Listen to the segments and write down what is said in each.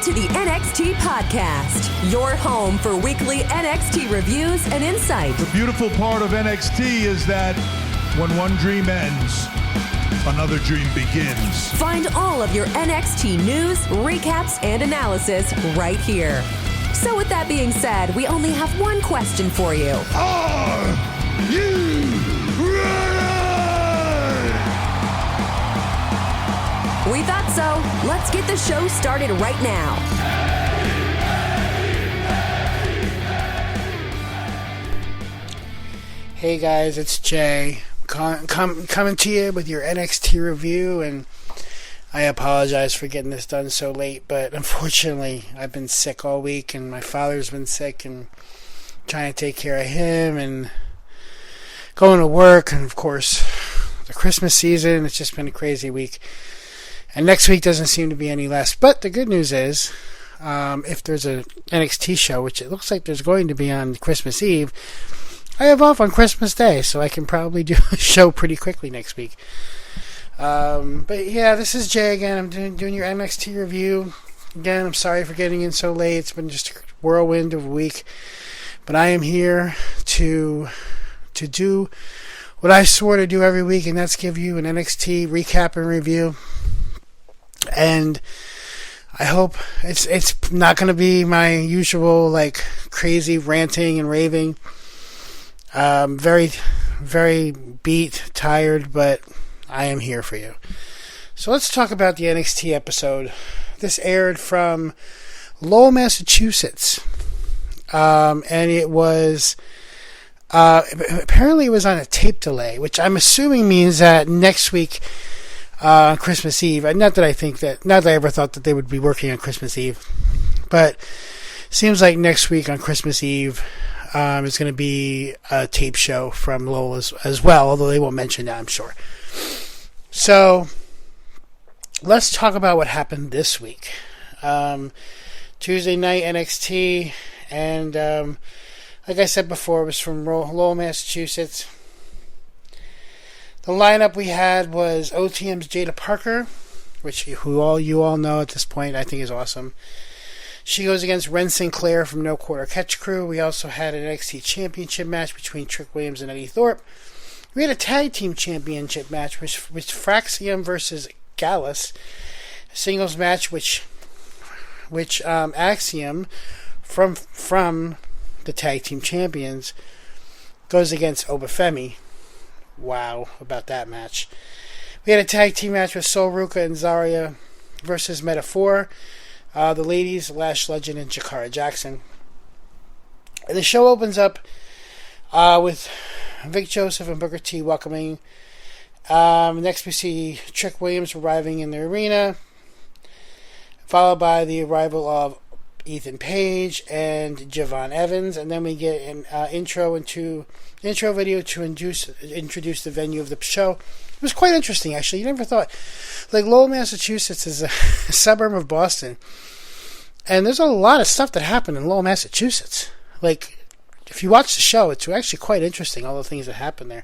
to the NXT Podcast, your home for weekly NXT reviews and insight. The beautiful part of NXT is that when one dream ends, another dream begins. Find all of your NXT news, recaps, and analysis right here. So with that being said, we only have one question for you. Are you ready? We thought so. Let's get the show started right now. Hey guys, it's Jay. Coming to you with your NXT review, and I apologize for getting this done so late, but unfortunately I've been sick all week, and my father's been sick, and trying to take care of him, and going to work, and of course the Christmas season. It's just been a crazy week, and next week doesn't seem to be any less. But the good news is, if there's a NXT show, which it looks like there's going to be on Christmas Eve, I have off on Christmas Day, so I can probably do a show pretty quickly next week. But yeah, this is Jay again. I'm doing your NXT review. Again, I'm sorry for getting in so late. It's been just a whirlwind of a week. But I am here to do what I swore to do every week, and that's give you an NXT recap and review. And I hope it's not going to be my usual like crazy ranting and raving. Very, very beat, tired, but I am here for you. So let's talk about the NXT episode. This aired from Lowell, Massachusetts. And it was, apparently it was on a tape delay, which I'm assuming means that next week, Christmas Eve, not that I ever thought that they would be working on Christmas Eve, but seems like next week on Christmas Eve, it's going to be a tape show from Lowell as well, although they won't mention that, I'm sure. So, let's talk about what happened this week. Tuesday night NXT, and like I said before, it was from Lowell, Massachusetts. The lineup we had was OTM's Jada Parker, who you all know at this point, I think is awesome. She goes against Ren Sinclair from No Quarter Catch Crew. We also had an NXT Championship match between Trick Williams and Eddie Thorpe. We had a Tag Team Championship match, which Fraxium versus Gallus. A singles match, which Axiom from the Tag Team Champions goes against Obafemi. Wow, about that match. We had a tag team match with Sol Ruka and Zarya versus Metaphor. The ladies, Lash Legend and Jakara Jackson. And the show opens up with Vic Joseph and Booker T welcoming. Next we see Trick Williams arriving in the arena, followed by the arrival of Ethan Page and Javon Evans, and then we get an intro video to introduce the venue of the show. It was quite interesting, actually. You never thought, like, Lowell, Massachusetts is a suburb of Boston, and there's a lot of stuff that happened in Lowell, Massachusetts. Like, if you watch the show, it's actually quite interesting, all the things that happen there.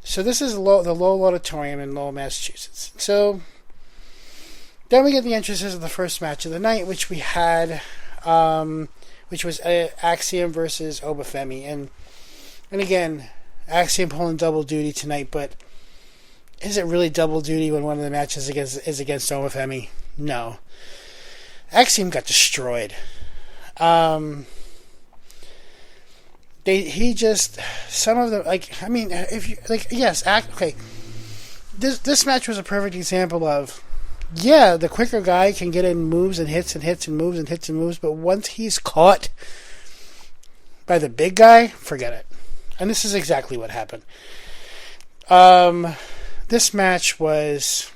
So this is the Lowell Auditorium in Lowell, Massachusetts. So then we get the entrances of the first match of the night, which we had, which was Axiom versus Obafemi. And again, Axiom pulling double duty tonight, but is it really double duty when one of the matches is against Obafemi? No. Axiom got destroyed. Some of them, like, I mean, if you, like, yes, okay. This match was a perfect example of, yeah, the quicker guy can get in moves and hits and hits and moves and hits and moves, but once he's caught by the big guy, forget it. And this is exactly what happened. This match was,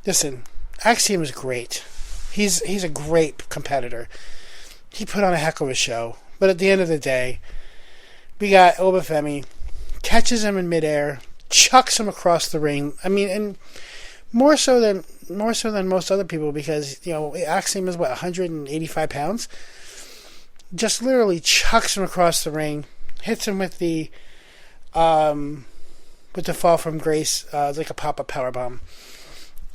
listen, Axiom is great. He's a great competitor. He put on a heck of a show. But at the end of the day, we got Obafemi, catches him in midair, chucks him across the ring. I mean, and more so than most other people, because, you know, Axiom is 185 pounds. Just literally chucks him across the ring, hits him with the with the fall from grace, like a pop-up powerbomb,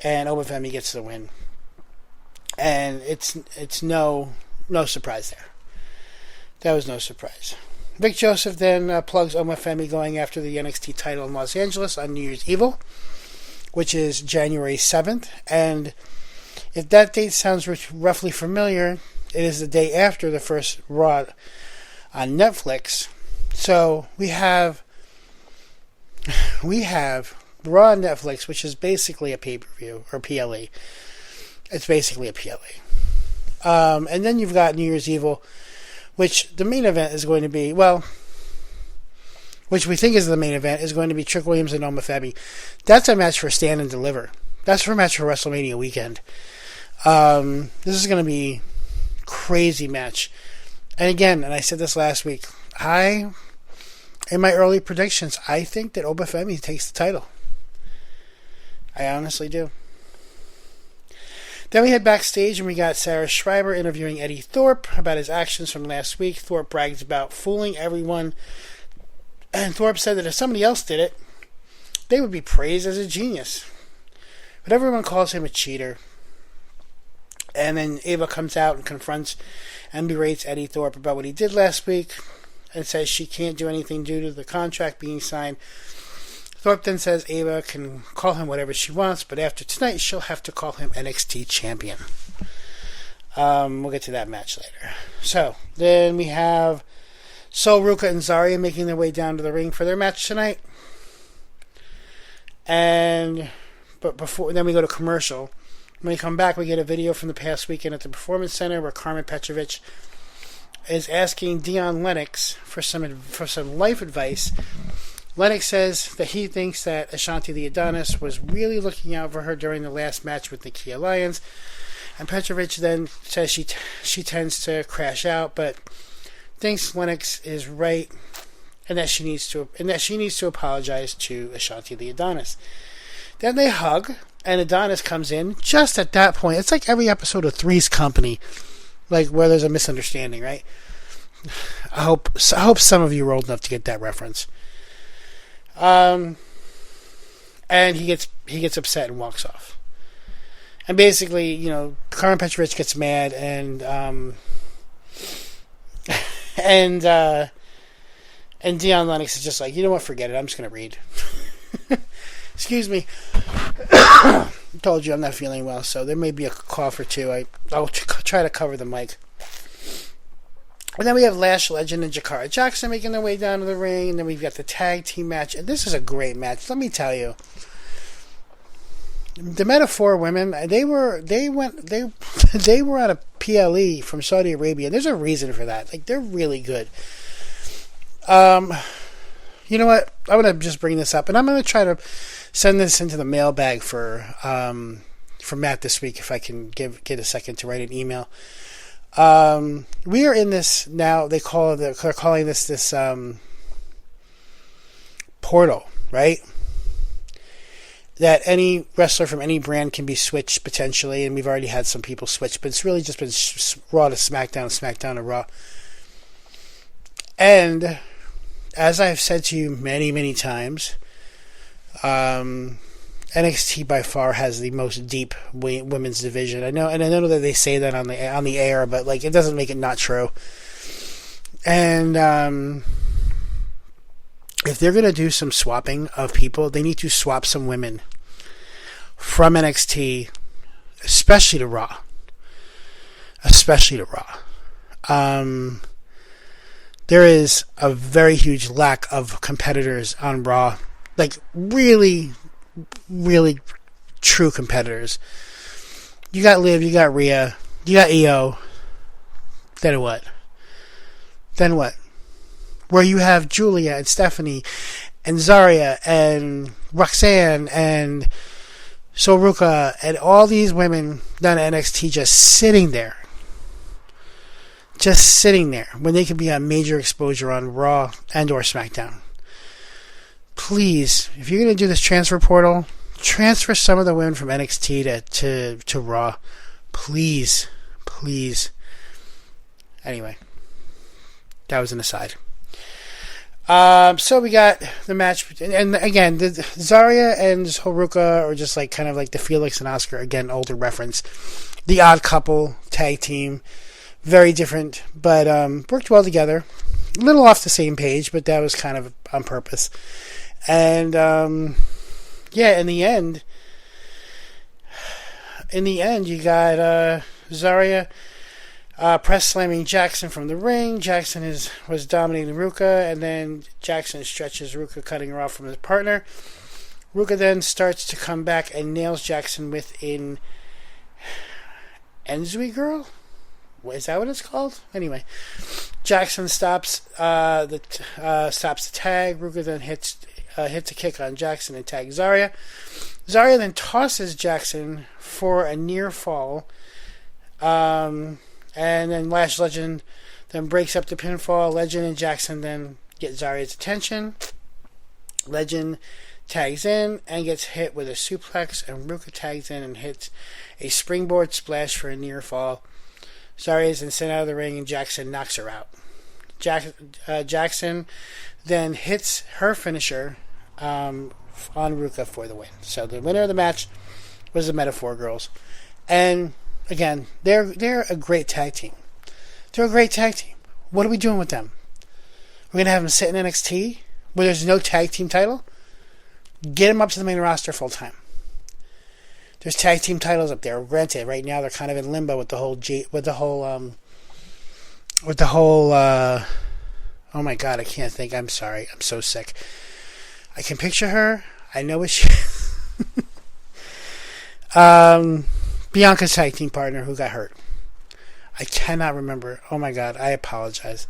and Obafemi gets the win. And it's no surprise there. That was no surprise. Vic Joseph then plugs Obafemi going after the NXT title in Los Angeles on New Year's Evil, which is January 7th. And if that date sounds roughly familiar, it is the day after the first Raw on Netflix. So we have Raw on Netflix, which is basically a pay-per-view, or PLE. It's basically a PLE. And then you've got New Year's Evil, which the main event is going to be, which we think is the main event, is going to be Trick Williams and Obafemi. That's a match for Stand and Deliver. That's for a match for WrestleMania weekend. This is going to be a crazy match. And again, and I said this last week, in my early predictions, I think that Obafemi takes the title. I honestly do. Then we head backstage and we got Sarah Schreiber interviewing Eddie Thorpe about his actions from last week. Thorpe brags about fooling everyone. And Thorpe said that if somebody else did it, they would be praised as a genius. But everyone calls him a cheater. And then Ava comes out and confronts and berates Eddie Thorpe about what he did last week and says she can't do anything due to the contract being signed. Thorpe then says Ava can call him whatever she wants, but after tonight she'll have to call him NXT champion. We'll get to that match later. So, then we have Sol, Ruka, and Zarya making their way down to the ring for their match tonight. But then we go to commercial. When we come back, we get a video from the past weekend at the Performance Center where Carmen Petrovich is asking Dion Lennox for some life advice. Lennox says that he thinks that Ashanti the Adonis was really looking out for her during the last match with Nikki Lyons. And Petrovich then says she tends to crash out, but thinks Lennox is right and that she needs to apologize to Ashanti the Adonis. Then they hug, and Adonis comes in just at that point. It's like every episode of Three's Company, like where there's a misunderstanding, right? I hope some of you are old enough to get that reference. And he gets upset and walks off. And basically, Carmen Petrovich gets mad and Dion Lennox is just like, you know what, forget it, I'm just going to read. Excuse me. I told you I'm not feeling well, so there may be a cough or two. I'll try to cover the mic. And then we have Lash Legend and Jakara Jackson making their way down to the ring. And then we've got the tag team match. And this is a great match. Let me tell you. The Metaphor women, they were on a PLE from Saudi Arabia. There's a reason for that. Like, they're really good. You know what? I'm going to just bring this up. And I'm going to try to send this into the mailbag for Matt this week if I can get a second to write an email. We are in this now. They're calling this portal, right? That any wrestler from any brand can be switched potentially, and we've already had some people switch, but it's really just been Raw to SmackDown, SmackDown to Raw. And as I've said to you many, many times, NXT by far has the most deep women's division. I know that they say that on the air, but like it doesn't make it not true. And if they're gonna do some swapping of people, they need to swap some women from NXT, especially to Raw. There is a very huge lack of competitors on Raw, like really, really true competitors. You got Liv, you got Rhea, you got Io. Then what? Where you have Julia and Stephanie and Zarya and Roxanne and Soruka and all these women down at NXT just sitting there when they could be on major exposure on Raw and or SmackDown. Please, if you're going to do this transfer portal, transfer some of the women from NXT to Raw. Please. Anyway, that was an aside. So we got the match, and again, Zarya and Haruka are just like kind of like the Felix and Oscar, again, older reference. The Odd Couple tag team, very different, but worked well together. A little off the same page, but that was kind of on purpose. And yeah, in the end, you got Zarya press slamming Jackson from the ring. Jackson was dominating Ruka, and then Jackson stretches Ruka, cutting her off from his partner. Ruka then starts to come back and nails Jackson with an Enzui Girl? Is that what it's called? Anyway, Jackson stops the tag. Ruka then hits a kick on Jackson and tags Zarya. Zarya then tosses Jackson for a near fall. And then Lash Legend then breaks up the pinfall. Legend and Jackson then get Zarya's attention. Legend tags in and gets hit with a suplex, and Ruka tags in and hits a springboard splash for a near fall. Zarya is then sent out of the ring, and Jackson knocks her out. Jackson then hits her finisher on Ruka for the win. So the winner of the match was the Metaphor Girls. And again, they're a great tag team. They're a great tag team. What are we doing with them? We're going to have them sit in NXT where there's no tag team title? Get them up to the main roster full time. There's tag team titles up there. Granted, right now they're kind of in limbo with the whole oh my god, I can't think. I'm sorry. I'm so sick. I can picture her. I know what she Bianca's tag team partner who got hurt. I cannot remember. Oh my god, I apologize.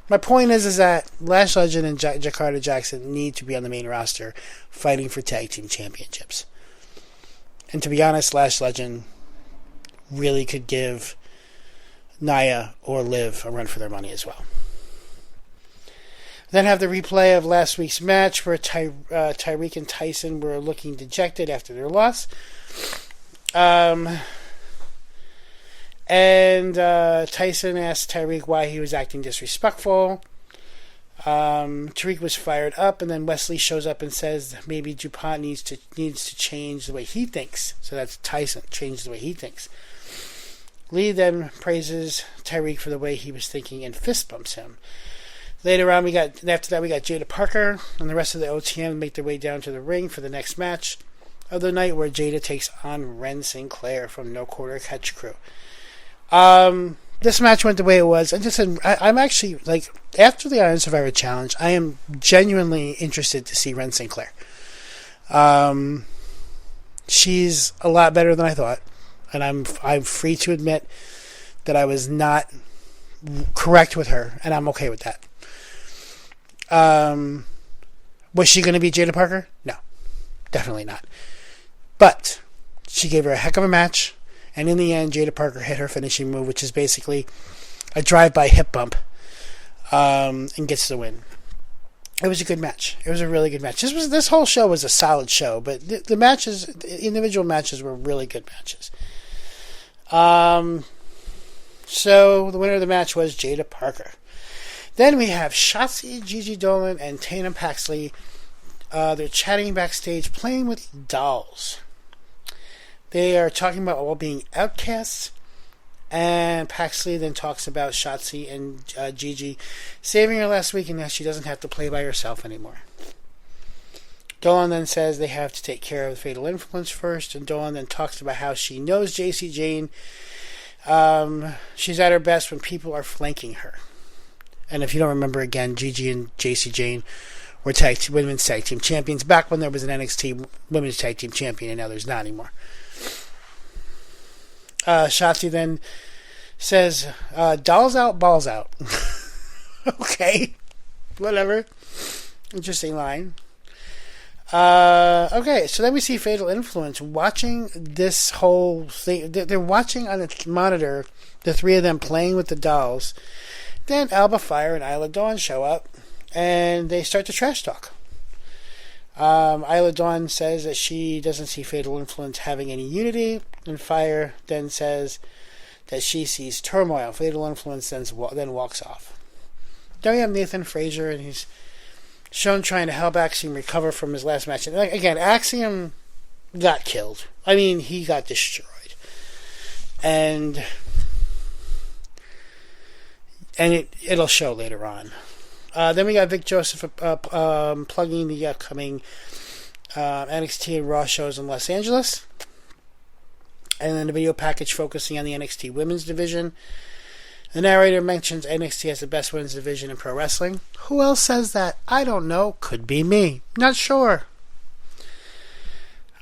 My point is that Lash Legend and Jakarta Jackson need to be on the main roster fighting for tag team championships. And to be honest, Lash Legend really could give Nia or Liv a run for their money as well. Then have the replay of last week's match where Tyreek and Tyson were looking dejected after their loss. And Tyson asked Tyreek why he was acting disrespectful. Tariq was fired up, and then Wesley shows up and says maybe DuPont needs to change the way he thinks. So that's Tyson, change the way he thinks. Lee then praises Tyreek for the way he was thinking and fist bumps him. Later on, after that we got Jada Parker and the rest of the OTM make their way down to the ring for the next match of the night, where Jada takes on Ren Sinclair from No Quarter Catch Crew. This match went the way it was. I'm actually, like, after the Iron Survivor Challenge, I am genuinely interested to see Ren Sinclair. She's a lot better than I thought, and I'm free to admit that I was not correct with her, and I'm okay with that. Was she going to be Jada Parker? No, definitely not. But she gave her a heck of a match. And in the end, Jada Parker hit her finishing move, which is basically a drive-by hip bump, and gets the win. It was a good match. It was a really good match. This whole show was a solid show, but the individual matches were really good matches. So the winner of the match was Jada Parker. Then we have Shotzi, Gigi Dolan, and Tatum Paxley. They're chatting backstage, playing with dolls. They are talking about all being outcasts, and Paxley then talks about Shotzi and Gigi saving her last week and that she doesn't have to play by herself anymore. Dolan then says they have to take care of the Fatal Influence first, and Dolan then talks about how she knows JC Jane. She's at her best when people are flanking her. And if you don't remember, again, Gigi and JC Jane were women's tag team champions back when there was an NXT women's tag team champion, and now there's not anymore. Shotzi then says, dolls out, balls out. Okay. Whatever. Interesting line. Okay, so then we see Fatal Influence watching this whole thing. They're watching on a monitor, the three of them playing with the dolls. Then Alba Fire and Isla Dawn show up, and they start to trash talk. Isla Dawn says that she doesn't see Fatal Influence having any unity, and Fire then says that she sees turmoil. Fatal Influence then walks off. Then we have Nathan Frazier, and he's shown trying to help Axiom recover from his last match. And again, Axiom got killed. I mean, he got destroyed. And it'll show later on. Then we got Vic Joseph plugging the upcoming NXT and Raw shows in Los Angeles. And then the video package focusing on the NXT women's division. The narrator mentions NXT has the best women's division in pro wrestling. Who else says that? I don't know. Could be me. Not sure.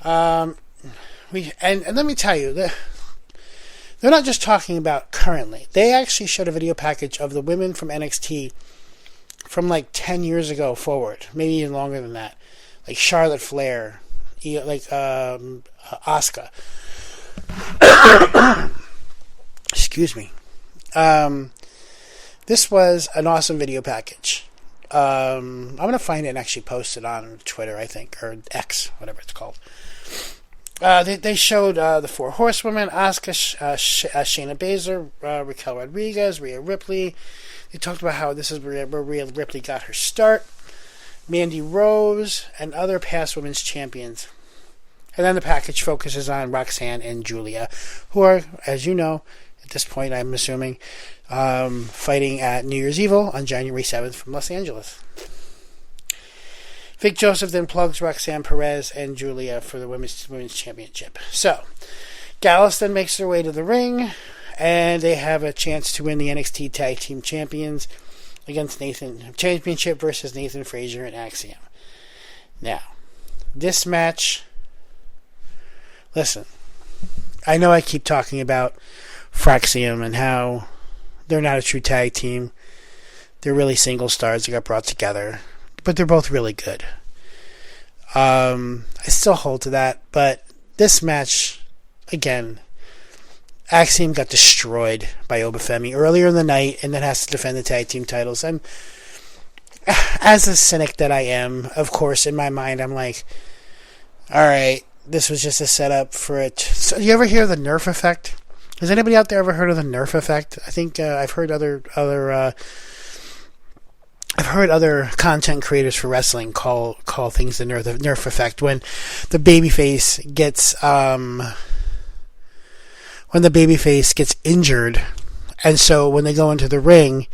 And let me tell you, they're not just talking about currently. They actually showed a video package of the women from NXT from like 10 years ago forward. Maybe even longer than that. Like Charlotte Flair. Like Asuka. Excuse me. This was an awesome video package. I'm going to find it and actually post it on Twitter, I think, or X, whatever it's called. They showed the four horsewomen, Asuka, Shayna Baszler, Raquel Rodriguez, Rhea Ripley. They talked about how this is where Rhea Ripley got her start, Mandy Rose, and other past women's champions. And then the package focuses on Roxanne and Julia, who are, as you know, at this point, I'm assuming, fighting at New Year's Evil on January 7th from Los Angeles. Vic Joseph then plugs Roxanne Perez and Julia for the Women's Championship. So, Gallus then makes their way to the ring, and they have a chance to win the NXT Tag Team Champions against Championship versus Nathan Frazier and Axiom. Now, this match, listen, I know I keep talking about Fraxium and how they're not a true tag team. They're really single stars that got brought together. But they're both really good. I still hold to that. But this match, again, Axiom got destroyed by Obafemi earlier in the night and then has to defend the tag team titles. And as a cynic that I am, of course, in my mind, I'm like, alright, this was just a setup for it. So, you ever hear of the Nerf effect? Has anybody out there ever heard of the Nerf effect? I think I've heard other content creators for wrestling call things the Nerf effect. When the babyface gets injured, and so when they go into the ring,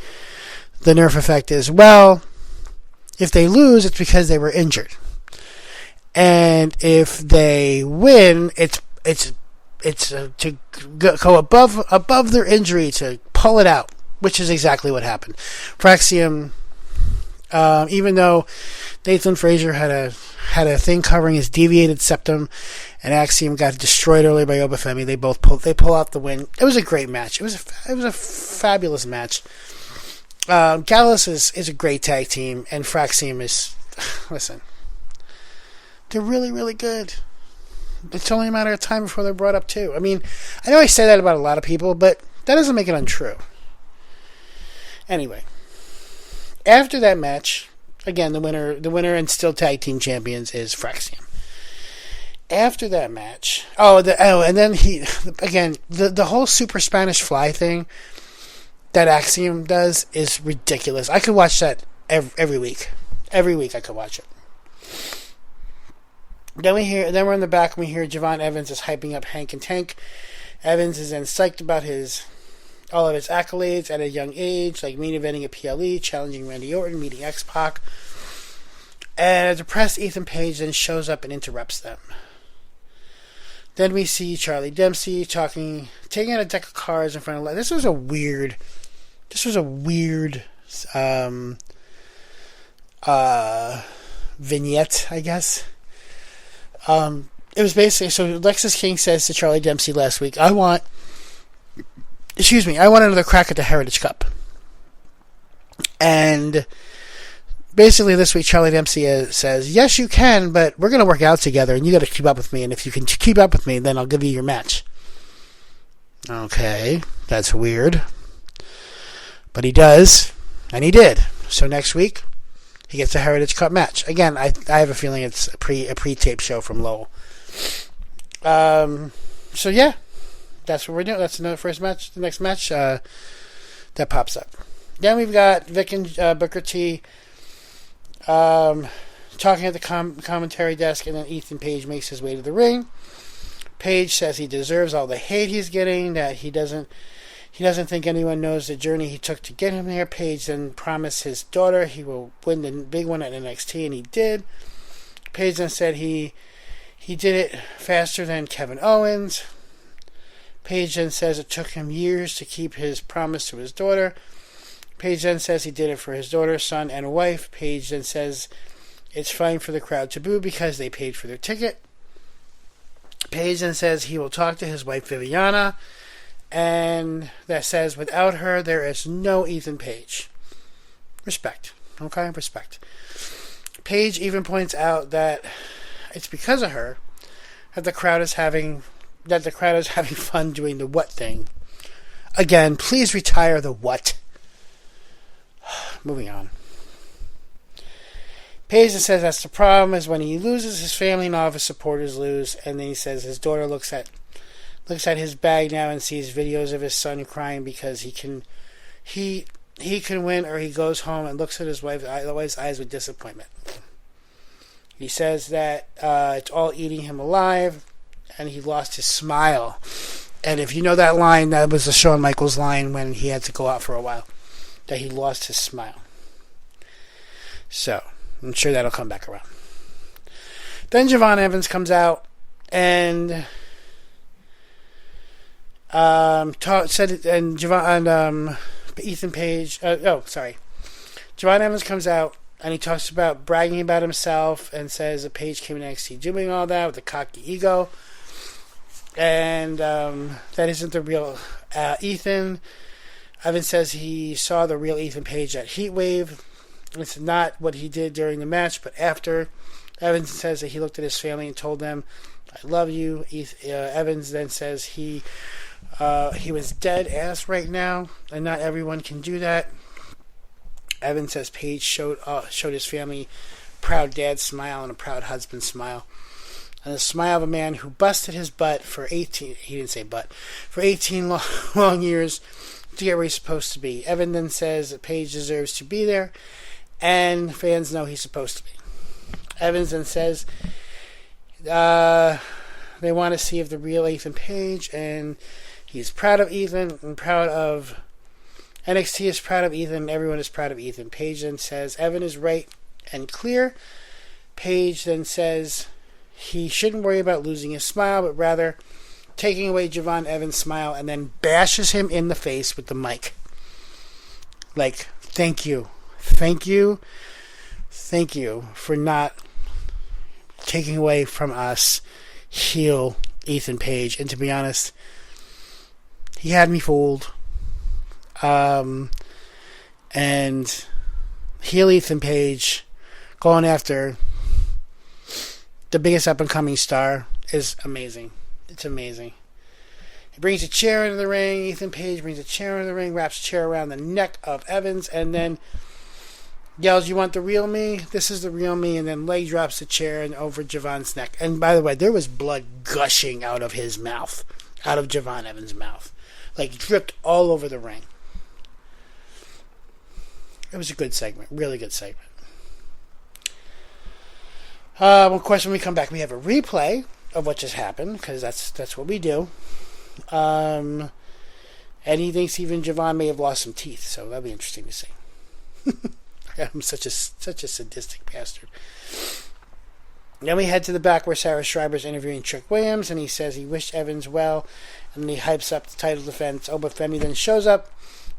the Nerf effect is, well, if they lose, it's because they were injured, and if they win, it's to go above their injury to pull it out, which is exactly what happened. Fraxium, even though Nathan Frazier had a thing covering his deviated septum, and Axiom got destroyed earlier by Obafemi, they pull out the win. It was a great match. It was a fabulous match. Gallus is a great tag team, and Fraxium is, listen, they're really, really good. It's only a matter of time before they're brought up too. I mean, I know I say that about a lot of people, but that doesn't make it untrue. Anyway, after that match, again, the winner and still tag team champions is Fraxium. After that match, and then the whole Super Spanish Fly thing that Axiom does is ridiculous. I could watch that every week. Every week I could watch it. Then we're in the back and we hear Javon Evans is hyping up Hank and Tank. Evans is then psyched about all of his accolades at a young age, like main eventing at PLE, challenging Randy Orton, meeting X-Pac. And a depressed Ethan Page then shows up and interrupts them. Then we see Charlie Dempsey taking out a deck of cards in front of... This was a weird vignette, I guess. It was basically, so Lexis King says to Charlie Dempsey last week, I want another crack at the Heritage Cup. And basically this week Charlie Dempsey says, yes, you can, but we're going to work out together and you got to keep up with me. And if you can keep up with me, then I'll give you your match. Okay, that's weird. But he does, and he did. So next week, he gets a Heritage Cup match. Again, I have a feeling it's a pre-taped show from Lowell. So yeah, that's what we're doing. That's another first match. The next match that pops up. Then we've got Vic and Booker T talking at the commentary desk, and then Ethan Page makes his way to the ring. Page says he deserves all the hate he's getting, that he doesn't think anyone knows the journey he took to get him there. Page then promised his daughter he will win the big one at NXT, and he did. Page then said he did it faster than Kevin Owens. Page then says it took him years to keep his promise to his daughter. Page then says he did it for his daughter, son, and wife. Page then says it's fine for the crowd to boo because they paid for their ticket. Page then says he will talk to his wife, Viviana, and that says without her, there is no Ethan Page. Respect. Okay? Respect. Page even points out that it's because of her that the crowd is having fun doing the what thing. Again, please retire the what. Moving on. Page says that's the problem, is when he loses, his family and all of his supporters lose, and then he says his daughter looks at his bag now and sees videos of his son crying because he can win, or he goes home and looks at his wife's eyes with disappointment. He says that it's all eating him alive, and he lost his smile. And if you know that line, that was the Shawn Michaels line when he had to go out for a while, that he lost his smile. So, I'm sure that'll come back around. Then Javon Evans comes out and Ethan Page. Javon Evans comes out and he talks about bragging about himself and says that Page came to NXT doing all that with a cocky ego, and that isn't the real Ethan. Evans says he saw the real Ethan Page at Heatwave. It's not what he did during the match, but after. Evans says that he looked at his family and told them, "I love you." Evans then says he was dead ass right now, and not everyone can do that. Evans says Page showed his family a proud dad smile and a proud husband smile, and the smile of a man who busted his butt for 18. He didn't say butt, for 18 long years to get where he's supposed to be. Evans then says that Page deserves to be there, and fans know he's supposed to be. Evans then says they want to see if the real Ethan Page, and he's proud of Ethan and proud of NXT is proud of Ethan. Everyone is proud of Ethan. Page then says Evan is right and clear. Page then says he shouldn't worry about losing his smile, but rather taking away Javon Evans' smile, and then bashes him in the face with the mic. Like, thank you for not taking away from us heel Ethan Page. And to be honest, he had me fooled. And heel Ethan Page going after the biggest up-and-coming star is amazing. It's amazing. He brings a chair into the ring. Ethan Page brings a chair into the ring, wraps a chair around the neck of Evans, and then yells, "You want the real me? This is the real me," and then leg drops the chair and over Javon's neck. And by the way, there was blood gushing out of his mouth, out of Javon Evans' mouth. Like, dripped all over the ring. It was a good segment. Really good segment. Of course, when we come back, we have a replay of what just happened, because that's what we do. And he thinks even Javon may have lost some teeth, so that'll be interesting to see. I'm such a sadistic bastard. Then we head to the back where Sarah Schreiber's interviewing Trick Williams, and he says he wished Evans well, and then he hypes up the title defense. Oba Femi then shows up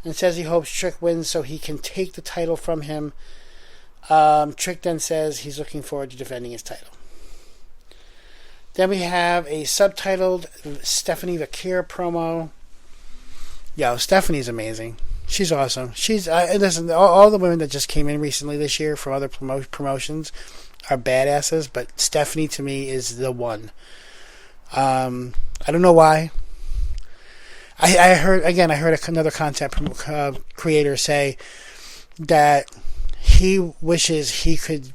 and says he hopes Trick wins so he can take the title from him. Trick then says he's looking forward to defending his title. Then we have a subtitled Stephanie Vaquer promo. Yo, Stephanie's amazing. She's awesome. Listen, all the women that just came in recently this year from other promotions are badasses, but Stephanie to me is the one. I don't know why. I heard another content creator say that he wishes he could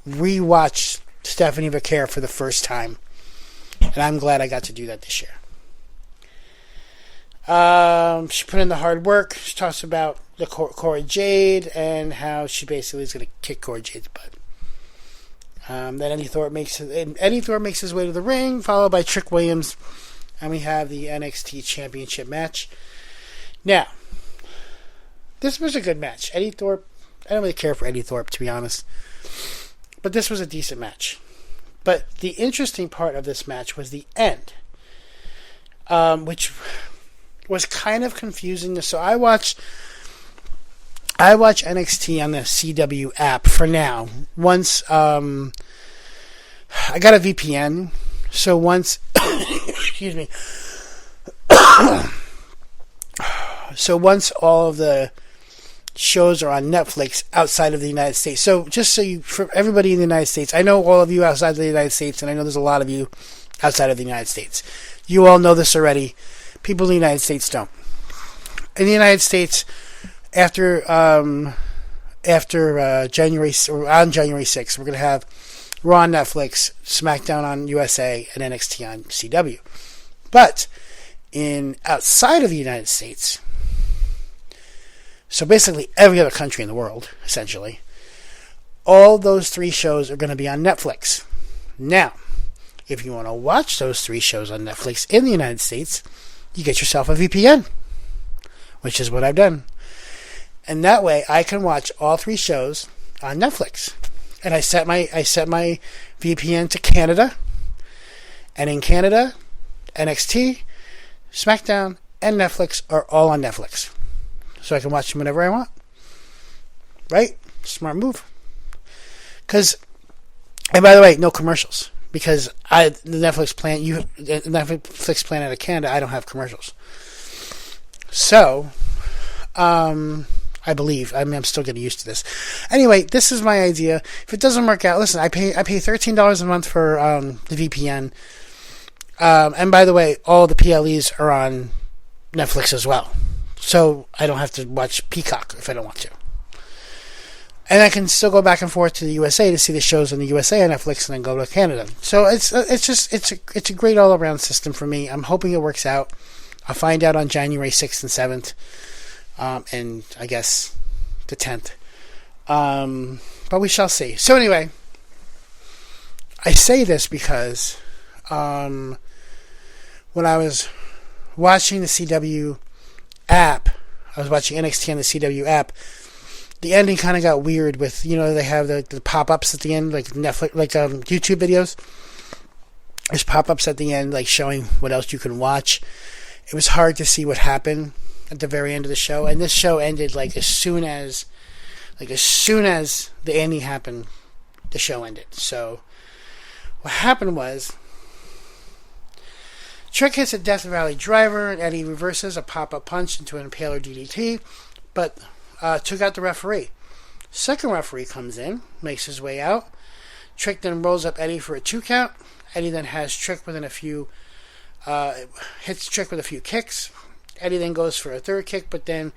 rewatch Stephanie Vaquer for the first time, and I'm glad I got to do that this year. She put in the hard work. She talks about Cora Jade and how she basically is going to kick Cora Jade's butt. Then Eddie Thorpe makes his way to the ring, followed by Trick Williams, and we have the NXT Championship match. Now, this was a good match. Eddie Thorpe, I don't really care for Eddie Thorpe, to be honest, but this was a decent match. But the interesting part of this match was the end, which was kind of confusing. So I watch NXT on the CW app for now. Once I got a VPN, so once excuse me. So once all of the shows are on Netflix outside of the United States. So just so you, for everybody in the United States, I know all of you outside of the United States, and I know there's a lot of you outside of the United States. You all know this already. People in the United States don't. In the United States, after January 6th, we're going to have Raw on Netflix, SmackDown on USA, and NXT on CW. But outside of the United States, so basically every other country in the world, essentially, all those 3 shows are going to be on Netflix. Now, if you want to watch those 3 shows on Netflix in the United States, you get yourself a VPN, which is what I've done. And that way, I can watch all 3 shows on Netflix. And I set my VPN to Canada. And in Canada, NXT, SmackDown, and Netflix are all on Netflix. So I can watch them whenever I want. Right? Smart move. And by the way, no commercials. Because the Netflix plan out of Canada, I don't have commercials. So, I believe. I mean, I'm still getting used to this. Anyway, this is my idea. If it doesn't work out, listen, I pay $13 a month for the VPN. And by the way, all the PLEs are on Netflix as well. So I don't have to watch Peacock if I don't want to. And I can still go back and forth to the USA to see the shows on the USA on Netflix and then go to Canada. So it's a great all around system for me. I'm hoping it works out. I'll find out on January 6th and 7th. And I guess the 10th. But we shall see. So anyway, I say this because when I was watching the CW app, I was watching NXT on the CW app, the ending kind of got weird with, they have the pop-ups at the end, like Netflix, like YouTube videos. There's pop-ups at the end, like showing what else you can watch. It was hard to see what happened at the very end of the show, and this show ended as soon as the ending happened, the show ended. So what happened was Trick hits a Death Valley driver, and Eddie reverses a pop-up punch into an Impaler DDT, but took out the referee. Second referee comes in, makes his way out. Trick then rolls up Eddie for a 2 count. Eddie then has Trick within a few, hits Trick with a few kicks. Eddie then goes for a 3rd kick, but then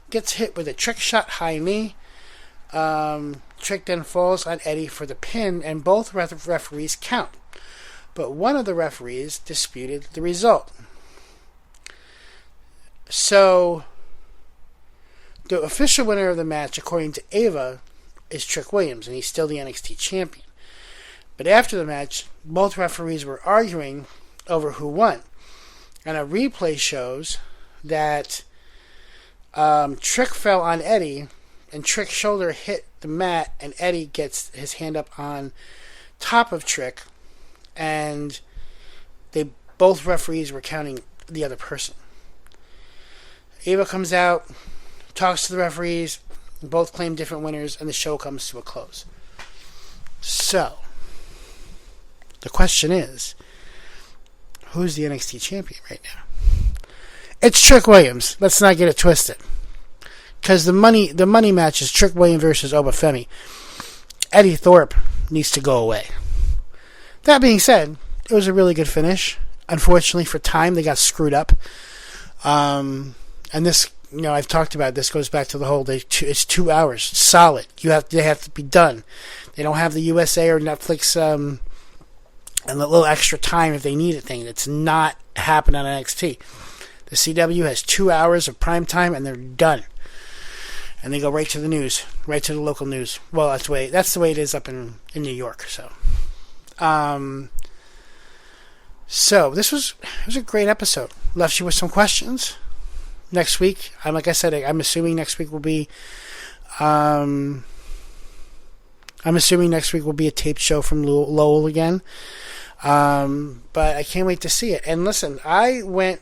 gets hit with a Trick shot high knee. Trick then falls on Eddie for the pin, and both referees count. But one of the referees disputed the result. So, the official winner of the match, according to Ava, is Trick Williams, and he's still the NXT champion. But after the match, both referees were arguing over who won. And a replay shows that Trick fell on Eddie, and Trick's shoulder hit the mat, and Eddie gets his hand up on top of Trick, and both referees were counting the other person. Ava comes out, talks to the referees, both claim different winners, and the show comes to a close. So, the question is, who's the NXT champion right now? It's Trick Williams. Let's not get it twisted. Because the money match is Trick Williams versus Obafemi. Eddie Thorpe needs to go away. That being said, it was a really good finish. Unfortunately, for time, they got screwed up. And this, I've talked about it. This goes back to the whole day. It's 2 hours solid. They have to be done. They don't have the USA or Netflix and a little extra time if they need it thing. It's not happening on NXT. The CW has 2 hours of prime time, and they're done. and they go right to the news, right to the local news. Well, that's the way it is up in New York. So this was a great episode. Left you with some questions. Next week, like I said, I'm assuming next week will be a taped show from Lowell again. But I can't wait to see it. And listen, I went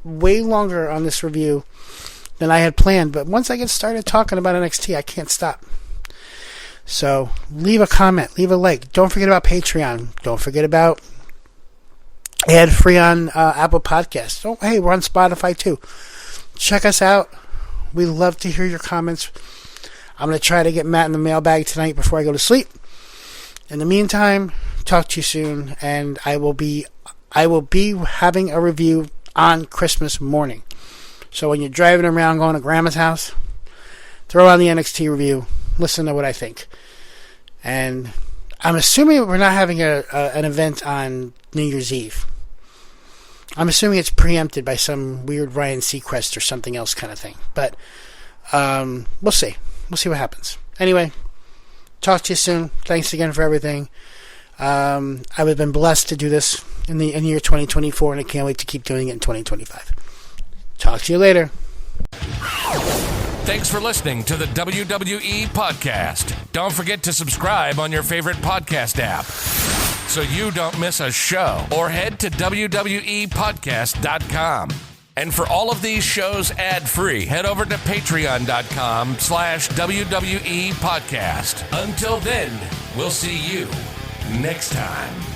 way longer on this review than I had planned, but once I get started talking about NXT, I can't stop. So leave a comment, leave a like. Don't forget about Patreon. Don't forget about ad-free on Apple Podcasts. Oh, hey, we're on Spotify too. Check us out. We love to hear your comments. I'm going to try to get Matt in the mailbag tonight before I go to sleep. In the meantime, talk to you soon, and I will be having a review on Christmas morning. So when you're driving around going to Grandma's house, throw on the NXT review, listen to what I think. And I'm assuming we're not having an event on New Year's Eve. I'm assuming it's preempted by some weird Ryan Seacrest or something else kind of thing. But we'll see. We'll see what happens. Anyway, talk to you soon. Thanks again for everything. I've been blessed to do this in the year 2024, and I can't wait to keep doing it in 2025. Talk to you later. Thanks for listening to the WWE Podcast. Don't forget to subscribe on your favorite podcast app so you don't miss a show, or head to WWEpodcast.com. And for all of these shows ad-free, head over to patreon.com/WWE Podcast. Until then, we'll see you next time.